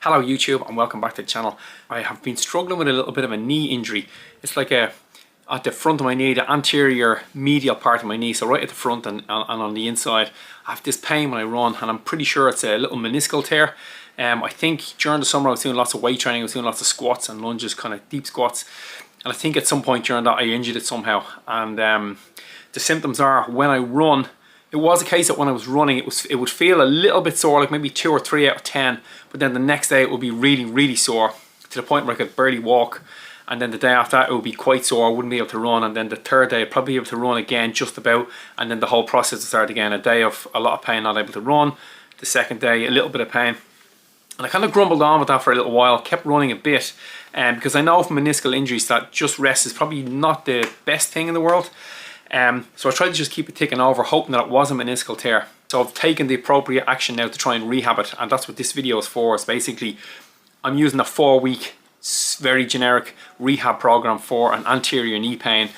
Hello YouTube and welcome back to the channel. I have been struggling with a little bit of a knee injury. It's like at the front of my knee, the anterior medial part of my knee, so right at the front and on the inside. I have this pain when I run and I'm pretty sure it's a little meniscal tear. I think during the summer I was doing lots of weight training, I was doing lots of squats and lunges, kind of deep squats. And I think at some point during that I injured it somehow. And the symptoms are when I run, it was a case that when I was running, it would feel a little bit sore, like maybe 2 or 3 out of 10. But then the next day it would be really, really sore to the point where I could barely walk. And then the day after that it would be quite sore, I wouldn't be able to run. And then the third day I'd probably be able to run again just about. And then the whole process would start again. A day of a lot of pain, not able to run. The second day, a little bit of pain. And I kind of grumbled on with that for a little while, kept running a bit. Because I know from meniscal injuries that just rest is probably not the best thing in the world. So I tried to just keep it ticking over, hoping that it was a meniscal tear. So I've taken the appropriate action now to try and rehab it, and that's what this video is for. It's basically, I'm using a 4-week, very generic rehab program for an anterior knee pain.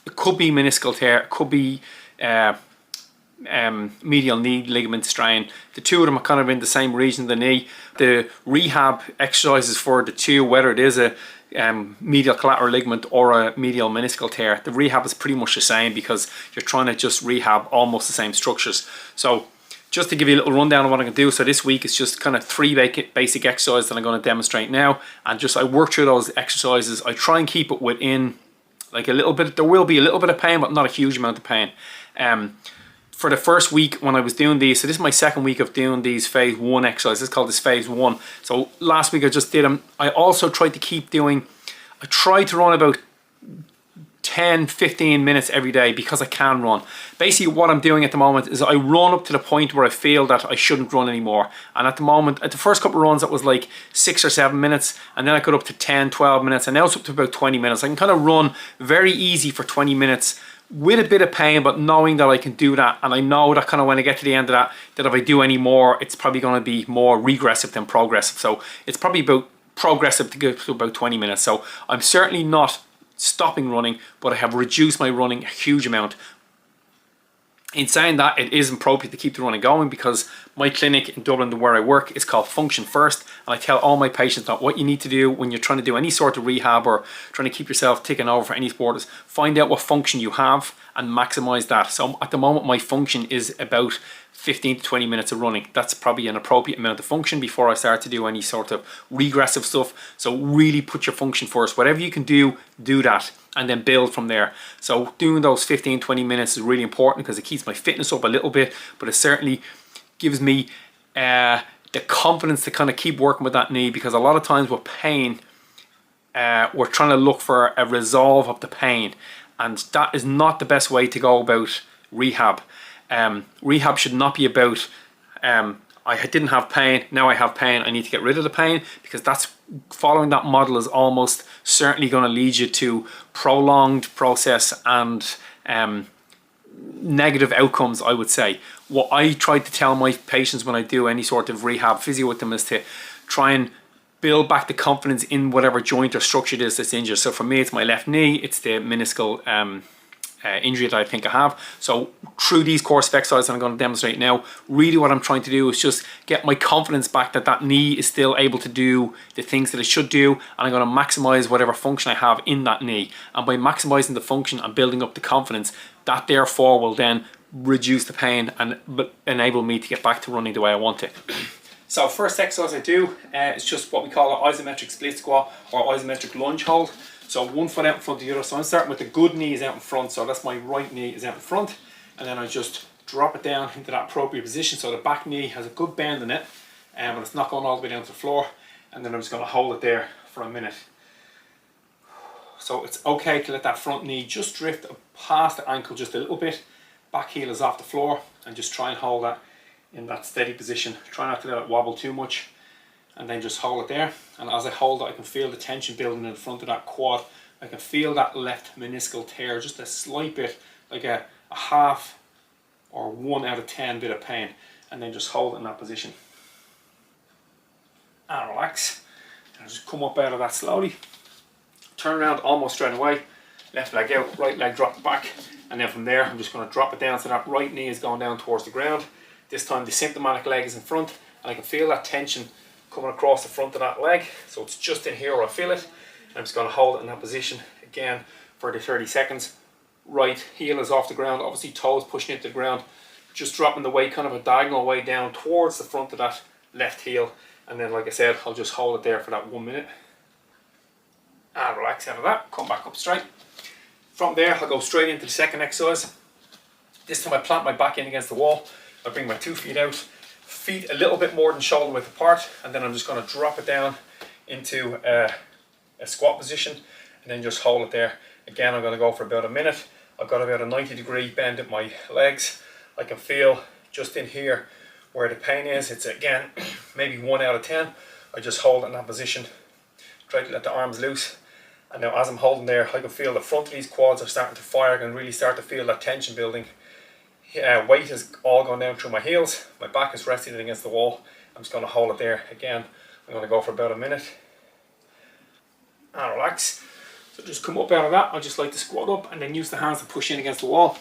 It could be meniscal tear, it could be medial knee ligament strain. The two of them are kind of in the same region of the knee. The rehab exercises for the two, whether it is a medial collateral ligament or a medial meniscal tear, the rehab is pretty much the same because you're trying to just rehab almost the same structures. So just to give you a little rundown of what I'm going to do, so this week it's just kind of 3 basic exercises that I'm going to demonstrate now, and just I work through those exercises. I try and keep it within like a little bit, there will be a little bit of pain but not a huge amount of pain. For the first week when I was doing these, so this is my second week of doing these phase 1 exercises. It's called this phase 1. So last week I just did them. I also tried to keep doing, I try to run about 10-15 minutes every day because I can run. Basically what I'm doing at the moment is I run up to the point where I feel that I shouldn't run anymore. And at the moment, at the first couple of runs, that was like 6 or 7 minutes, and then I got up to 10-12 minutes, and now it's up to about 20 minutes. I can kind of run very easy for 20 minutes with a bit of pain, but knowing that I can do that. And I know that kind of when I get to the end of that, that if I do any more, it's probably going to be more regressive than progressive. So it's probably about progressive to go to about 20 minutes. So I'm certainly not stopping running, but I have reduced my running a huge amount. In saying that, it is appropriate to keep the running going because my clinic in Dublin, where I work, is called Function First, and I tell all my patients that what you need to do when you're trying to do any sort of rehab or trying to keep yourself ticking over for any sport is find out what function you have and maximize that. So at the moment my function is about 15 to 20 minutes of running. That's probably an appropriate amount of function before I start to do any sort of regressive stuff. So really put your function first. Whatever you can do, do that, and then build from there. So doing those 15-20 minutes is really important because it keeps my fitness up a little bit, but it certainly gives me the confidence to kind of keep working with that knee, because a lot of times with pain, we're trying to look for a resolve of the pain, and that is not the best way to go about rehab. Rehab should not be about I didn't have pain, now I have pain, I need to get rid of the pain, because that's following that model is almost certainly going to lead you to prolonged process and negative outcomes, I would say. What I try to tell my patients when I do any sort of rehab physio with them is to try and build back the confidence in whatever joint or structure it is that's injured. So for me, it's my left knee, it's the meniscal injury that I think I have. So through these course of exercises that I'm going to demonstrate now, really what I'm trying to do is just get my confidence back that that knee is still able to do the things that it should do, and I'm going to maximize whatever function I have in that knee. And by maximizing the function and building up the confidence, that therefore will then reduce the pain and enable me to get back to running the way I want to. So first exercise I do is just what we call an isometric split squat or isometric lunge hold. So one foot out in front of the other. So I'm starting with the good knees out in front. So that's my right knee is out in front. And then I just drop it down into that appropriate position. So the back knee has a good bend in it, but it's not going all the way down to the floor. And then I'm just going to hold it there for a minute. So it's okay to let that front knee just drift past the ankle just a little bit. Back heel is off the floor, and just try and hold that in that steady position. Try not to let it wobble too much. And then just hold it there, and as I hold it I can feel the tension building in the front of that quad. I can feel that left meniscal tear, just a slight bit, like a half or 1 out of 10 bit of pain, and then just hold it in that position and relax, and just come up out of that slowly, turn around almost straight away, left leg out, right leg drop back, and then from there I'm just going to drop it down so that right knee is going down towards the ground. This time the symptomatic leg is in front, and I can feel that tension coming across the front of that leg. So it's just in here where I feel it. I'm just going to hold it in that position again for the 30 seconds. Right heel is off the ground, obviously toes pushing into the ground, just dropping the weight kind of a diagonal way down towards the front of that left heel. And then, like I said, I'll just hold it there for that 1 minute. And relax out of that, come back up straight. From there, I'll go straight into the second exercise. This time I plant my back in against the wall. I bring my 2 feet out, feet a little bit more than shoulder width apart, and then I'm just going to drop it down into a squat position and then just hold it there. Again, I'm going to go for about a minute. I've got about a 90-degree bend at my legs. I can feel just in here where the pain is. It's again maybe 1 out of 10. I just hold it in that position. Try to let the arms loose. And now as I'm holding there, I can feel the front of these quads are starting to fire. I can really start to feel that tension building. Weight has all gone down through my heels. My back is resting against the wall. I'm just going to hold it there. Again, I'm going to go for about a minute. And relax. So just come up out of that. I just like to squat up and then use the hands to push in against the wall.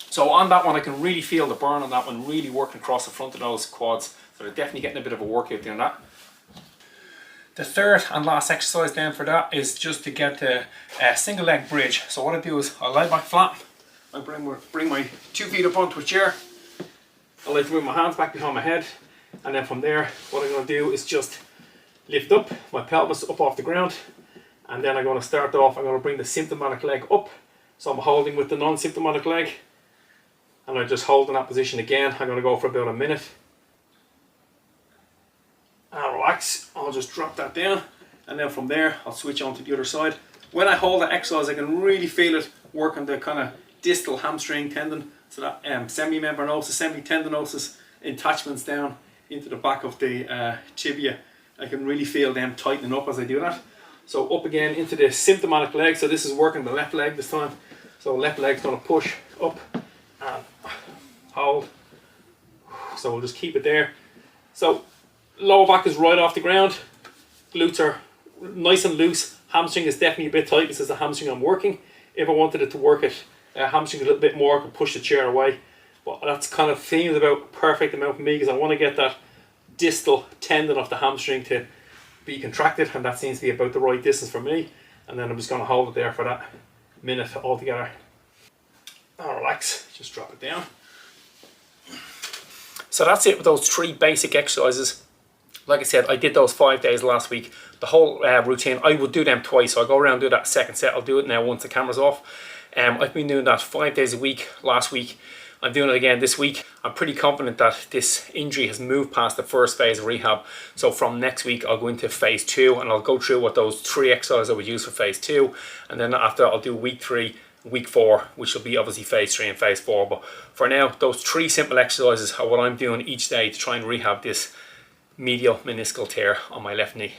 So on that one, I can really feel the burn on that one, really working across the front of those quads. So they're definitely getting a bit of a workout doing that. The third and last exercise then for that is just to get the single leg bridge. So what I do is I lie back flat. I bring my 2 feet up onto a chair. I like to move my hands back behind my head. And then from there, what I'm going to do is just lift up my pelvis up off the ground. And then I'm going to start off, I'm going to bring the symptomatic leg up. So I'm holding with the non-symptomatic leg. And I just hold in that position again. I'm going to go for about a minute. And relax. I'll just drop that down. And then from there, I'll switch on to the other side. When I hold that exercise, I can really feel it working the kind of distal hamstring tendon. So that semimembranosus, semitendinosus attachments down into the back of the tibia. I can really feel them tightening up as I do that. So up again into the symptomatic leg. So this is working the left leg this time. So left leg's going to push up and hold. So we'll just keep it there. So lower back is right off the ground. Glutes are nice and loose. Hamstring is definitely a bit tight. This is the hamstring I'm working. If I wanted it to work it, hamstring a little bit more, I could push the chair away. But that's kind of feels about perfect amount for me because I want to get that distal tendon of the hamstring to be contracted, and that seems to be about the right distance for me. And then I'm just going to hold it there for that minute altogether. And relax, just drop it down. So that's it with those 3 basic exercises. Like I said, I did those 5 days last week. The whole routine, I would do them twice. So I'll go around and do that second set. I'll do it now once the camera's off. I've been doing that 5 days a week last week. I'm doing it again this week. I'm pretty confident that this injury has moved past the first phase of rehab. So from next week, I'll go into phase 2 and I'll go through what those 3 exercises I would use for phase 2. And then after I'll do week 3, week 4, which will be obviously phase 3 and phase 4. But for now, those 3 simple exercises are what I'm doing each day to try and rehab this medial meniscal tear on my left knee.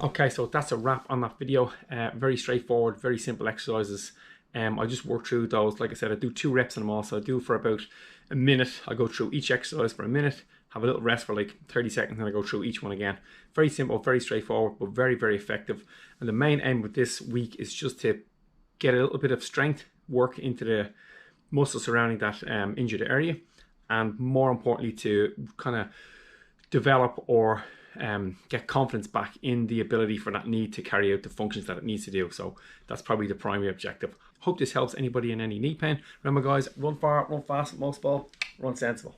Okay, so that's a wrap on that video. Very straightforward, very simple exercises. I just work through those. Like I said, I do 2 reps in them all. So I do for about a minute. I go through each exercise for a minute, have a little rest for like 30 seconds, and I go through each one again. Very simple, very straightforward, but very, very effective. And the main aim with this week is just to get a little bit of strength work into the muscles surrounding that injured area, and more importantly to kind of develop or get confidence back in the ability for that knee to carry out the functions that it needs to do. So that's probably the primary objective. Hope this helps anybody in any knee pain. Remember guys, run far, run fast, most ball, run sensible.